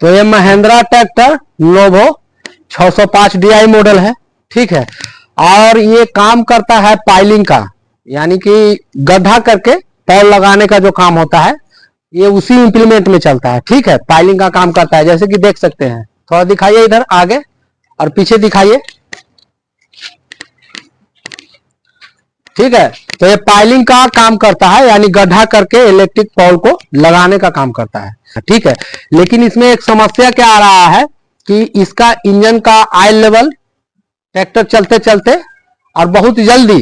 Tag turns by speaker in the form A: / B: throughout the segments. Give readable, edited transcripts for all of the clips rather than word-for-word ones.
A: तो ये Mahindra tractor novo 605 DI model है, ठीक है। और ये काम करता है पाइलिंग का, यानी कि गड्ढा करके पॉल लगाने का जो काम होता है ये उसी इंप्लीमेंट में चलता है, ठीक है। पाइलिंग का काम करता है, जैसे कि देख सकते हैं। थोड़ा दिखाइए इधर आगे और पीछे दिखाइए, ठीक है। तो ये पाइलिंग का काम करता है, यानी गड्ढा करके इलेक्ट्रिक पॉल को लगाने का काम करता है, ठीक है। लेकिन इसमें एक समस्या क्या आ रहा है कि इसका इंजन का ऑयल लेवल ट्रैक्टर चलते चलते और बहुत जल्दी,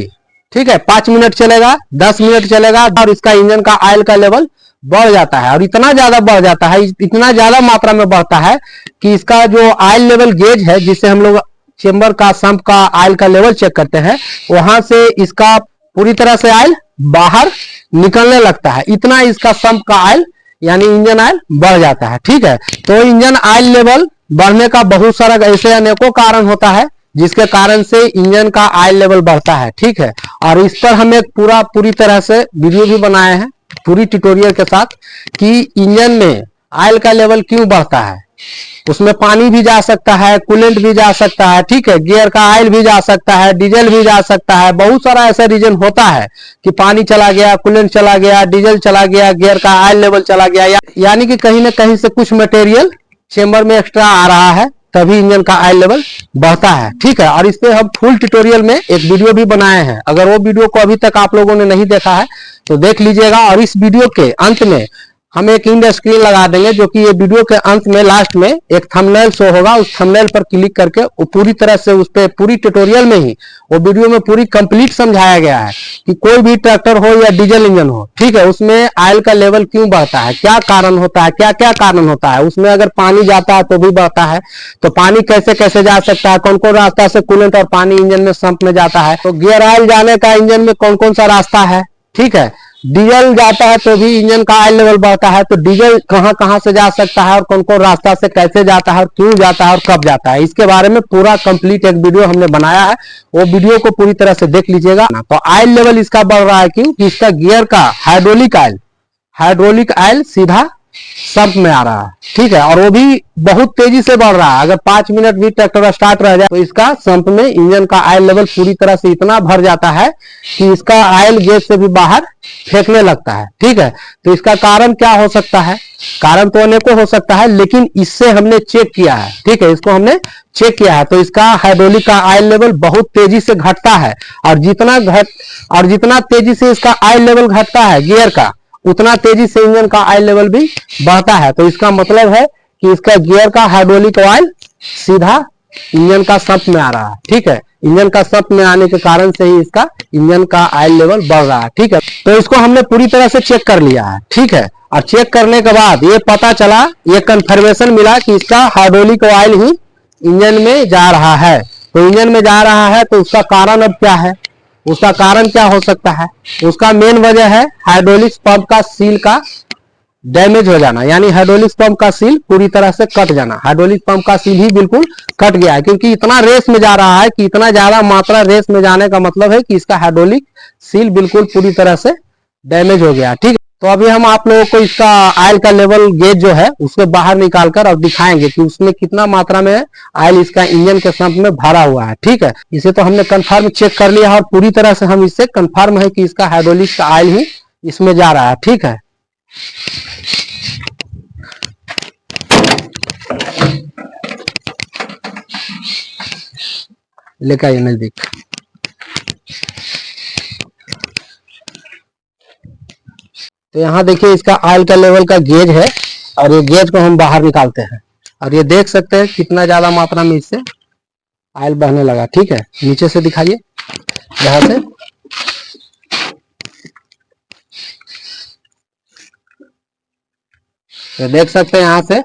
A: ठीक है, 5 मिनट चलेगा, 10 मिनट चलेगा और इसका इंजन का ऑयल का लेवल बढ़ जाता है। और इतना ज्यादा बढ़ जाता है, इतना ज्यादा मात्रा में बढ़ता है कि इसका जो ऑयल लेवल गेज है, जिससे हम लोग चेंबर का संप का ऑयल का लेवल चेक करते हैं, वहां से इसका पूरी तरह से ऑयल बाहर निकलने लगता है। इतना इसका संप का ऑयल यानी इंजन ऑयल बढ़ जाता है, ठीक है। तो इंजन ऑयल लेवल बढ़ने का बहुत सारा ऐसे अनेकों कारण होता है जिसके कारण से इंजन का ऑयल लेवल बढ़ता है, ठीक है। और इस पर हम एक पूरी तरह से वीडियो भी बनाए हैं पूरी ट्यूटोरियल के साथ कि इंजन में ऑयल का लेवल क्यों बढ़ता है। उसमें पानी भी जा सकता है, कूलेंट भी जा सकता है, ठीक है, गियर का ऑयल भी जा सकता है, डीजल भी जा सकता है। बहुत सारा ऐसा रीजन होता है कि पानी चला गया, कूलेंट चला गया, डीजल चला गया, गियर का ऑयल लेवल चला गया, यानी कि कहीं ना कहीं से कुछ मटेरियल चेंबर में एक्स्ट्रा आ रहा है, तभी इंजन का ऑयल लेवल बढ़ता है, ठीक है। और इस पे हम फुल ट्यूटोरियल में एक वीडियो भी बनाए हैं। अगर वो वीडियो को अभी तक आप लोगों ने नहीं देखा है तो देख लीजिएगा। और इस वीडियो के अंत में हम एक इंड स्क्रीन लगा देंगे, जो कि ये वीडियो के अंत में लास्ट में एक थंबनेल शो होगा। उस थंबनेल पर क्लिक करके वो पूरी तरह से उस पे पूरी ट्यूटोरियल में ही वो वीडियो में पूरी कंप्लीट समझाया गया है कि कोई भी ट्रैक्टर हो या डीजल इंजन हो, ठीक है, उसमें ऑयल का लेवल क्यों बढ़ता है, क्या कारण होता है, क्या क्या कारण होता है। उसमें अगर पानी जाता है तो भी बढ़ता है, तो पानी कैसे कैसे जा सकता है, कौन कौन रास्ता से कूलेंट और पानी इंजन में संप में जाता है, तो गियर ऑयल जाने का इंजन में कौन कौन सा रास्ता है, ठीक है। डीजल जाता है तो भी इंजन का ऑयल लेवल बढ़ता है, तो डीजल कहां कहां से जा सकता है और कौन कौन रास्ता से कैसे जाता है और क्यों जाता है और कब जाता है, इसके बारे में पूरा कंप्लीट एक वीडियो हमने बनाया है। वो वीडियो को पूरी तरह से देख लीजिएगा। तो ऑयल लेवल इसका बढ़ रहा है क्यों कि इसका गियर का हाइड्रोलिक ऑयल सीधा संप में आ रहा है, ठीक है। और वो भी बहुत तेजी से बढ़ रहा है। अगर 5 मिनट भी ट्रैक्टर स्टार्ट रह जाए तो इसका संप में इंजन का ऑयल लेवल पूरी तरह से इतना भर जाता है कि इसका ऑयल गेज से भी बाहर फेंकने लगता है, ठीक है। तो इसका कारण क्या हो सकता है, कारण तो अनेकों हो सकता है, लेकिन इससे हमने चेक किया है, ठीक है, इसको हमने चेक किया है। तो इसका हाइड्रोलिक का ऑयल लेवल बहुत तेजी से घटता है, और जितना तेजी से इसका ऑयल लेवल घटता है गियर का, उतना तेजी से इंजन का ऑयल लेवल भी बढ़ता है। तो इसका मतलब है कि इसका गियर का हाइड्रोलिक ऑयल सीधा इंजन का संप में आ रहा है, ठीक है। इंजन का संप में आने के कारण से ही इसका इंजन का ऑयल लेवल बढ़ रहा है, ठीक है। तो इसको हमने पूरी तरह से चेक कर लिया है, ठीक है। और चेक करने के बाद ये पता चला, ये कंफर्मेशन मिला कि इसका हाइड्रोलिक ऑयल ही इंजन में जा रहा है। तो इंजन में जा रहा है तो उसका कारण अब क्या है, उसका कारण क्या हो सकता है। उसका मेन वजह है हाइड्रोलिक पंप का सील का डैमेज हो जाना, यानी हाइड्रोलिक पंप का सील पूरी तरह से कट जाना। हाइड्रोलिक पंप का सील ही बिल्कुल कट गया है, क्योंकि इतना रेस में जा रहा है कि इतना ज्यादा मात्रा रेस में जाने का मतलब है कि इसका हाइड्रोलिक सील बिल्कुल पूरी तरह से डैमेज हो गया, ठीक है। तो अभी हम आप लोगों को इसका ऑयल का लेवल गेज जो है उसको बाहर निकालकर और दिखाएंगे कि उसमें कितना मात्रा में ऑयल इसका इंजन के संप में भरा हुआ है, ठीक है। इसे तो हमने कंफर्म चेक कर लिया और पूरी तरह से हम इससे कंफर्म है कि इसका हाइड्रोलिक का ऑयल ही इसमें जा रहा है, ठीक है। लेकर आइए नजदीक। तो यहाँ देखिए इसका ऑयल का लेवल का गेज है, और ये गेज को हम बाहर निकालते हैं और ये देख सकते हैं कितना ज्यादा मात्रा में इससे ऑयल बहने लगा, ठीक है। नीचे से दिखाइए, यहाँ से तो देख सकते हैं यहाँ से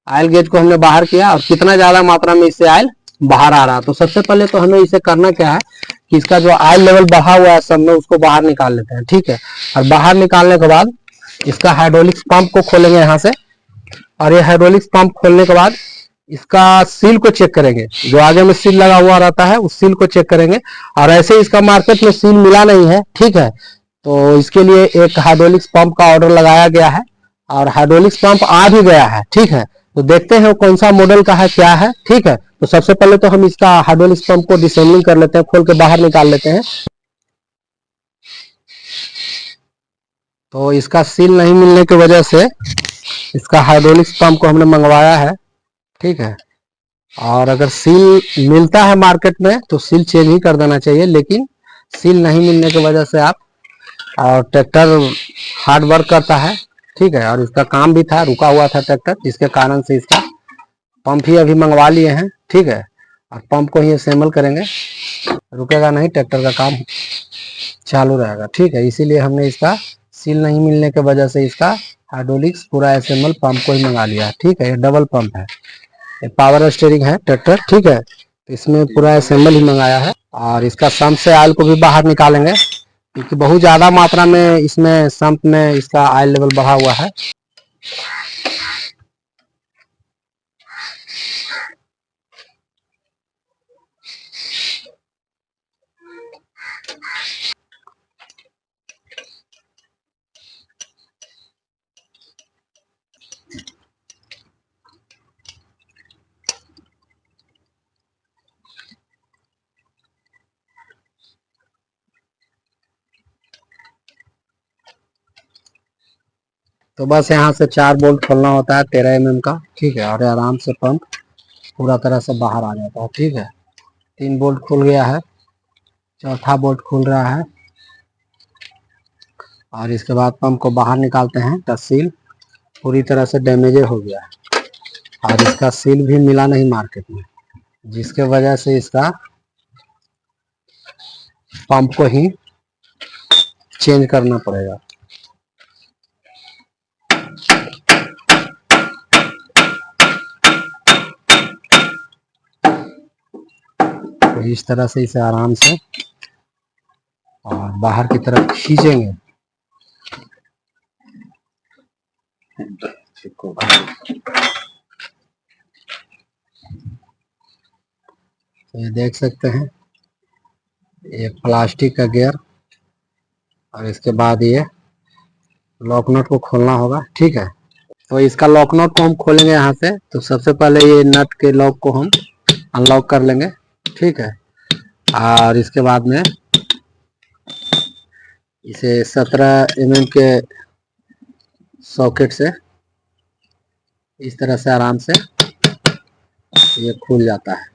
A: ऑयल गेज को हमने बाहर किया और कितना ज्यादा मात्रा में इससे ऑयल बाहर आ रहा। तो सबसे पहले तो हमें इसे करना क्या है कि इसका जो ऑयल लेवल बढ़ा हुआ है सब में उसको बाहर निकाल लेते हैं, ठीक है। और बाहर निकालने के बाद इसका हाइड्रोलिक पंप को खोलेंगे यहाँ से, और ये हाइड्रोलिक पंप खोलने के बाद इसका सील को चेक करेंगे। जो आगे में सील लगा हुआ रहता है उस सील को चेक करेंगे, और ऐसे इसका मार्केट में सील मिला नहीं है, ठीक है। तो इसके लिए एक हाइड्रोलिक पंप का ऑर्डर लगाया गया है और हाइड्रोलिक पंप आ भी गया है, ठीक है। तो देखते हैं वो कौन सा मॉडल का है, क्या है। ठीक है, तो सबसे पहले तो हम इसका हाइड्रोलिक्स पंप को डिसेंबलिंग कर लेते हैं, खोल के बाहर निकाल लेते हैं। तो इसका सील नहीं मिलने की वजह से इसका हाइड्रोलिक्स पंप को हमने मंगवाया है। ठीक है, और अगर सील मिलता है मार्केट में तो सील चेंज ही कर देना चाहिए, लेकिन सील नहीं मिलने की वजह से आप, और ट्रैक्टर हार्ड वर्क करता है। ठीक है, और इसका काम भी था, रुका हुआ था ट्रैक्टर, जिसके कारण से इसका पंप ही अभी मंगवा लिए हैं। ठीक है, और पंप को ही असेंबल करेंगे, रुकेगा नहीं, ट्रैक्टर का काम चालू रहेगा। ठीक है, इसीलिए हमने इसका सील नहीं मिलने की वजह से इसका हाइड्रोलिक्स पूरा असेंबल पंप को ही मंगा लिया। ठीक है, ये डबल पंप है, ये पावर स्टीयरिंग है ट्रैक्टर। ठीक है, इसमें पूरा असेंबल ही मंगाया है। और इसका सम्प से ऑयल को भी बाहर निकालेंगे, क्योंकि बहुत ज़्यादा मात्रा में इसमें सम्प में इसका ऑयल लेवल बढ़ा हुआ है। तो बस यहाँ से 4 बोल्ट खोलना होता है 13 mm का। ठीक है, और आराम से पंप पूरा तरह से बाहर आ जाता है। ठीक है, 3 बोल्ट खुल गया है, चौथा बोल्ट खुल रहा है। और इसके बाद पंप को बाहर निकालते हैं, तो सील पूरी तरह से डैमेज हो गया है, और इसका सील भी मिला नहीं मार्केट में, जिसके वजह से इसका पंप को ही चेंज करना पड़ेगा। तो इस तरह से इसे आराम से और बाहर की तरफ खींचेंगे। तो ये देख सकते हैं, ये प्लास्टिक का गियर, और इसके बाद ये लॉक नट को खोलना होगा। ठीक है, तो इसका लॉक नट को हम खोलेंगे यहाँ से। तो सबसे पहले ये नट के लॉक को हम अनलॉक कर लेंगे। ठीक है, और इसके बाद में इसे 17 mm के सॉकेट से इस तरह से आराम से ये खुल जाता है।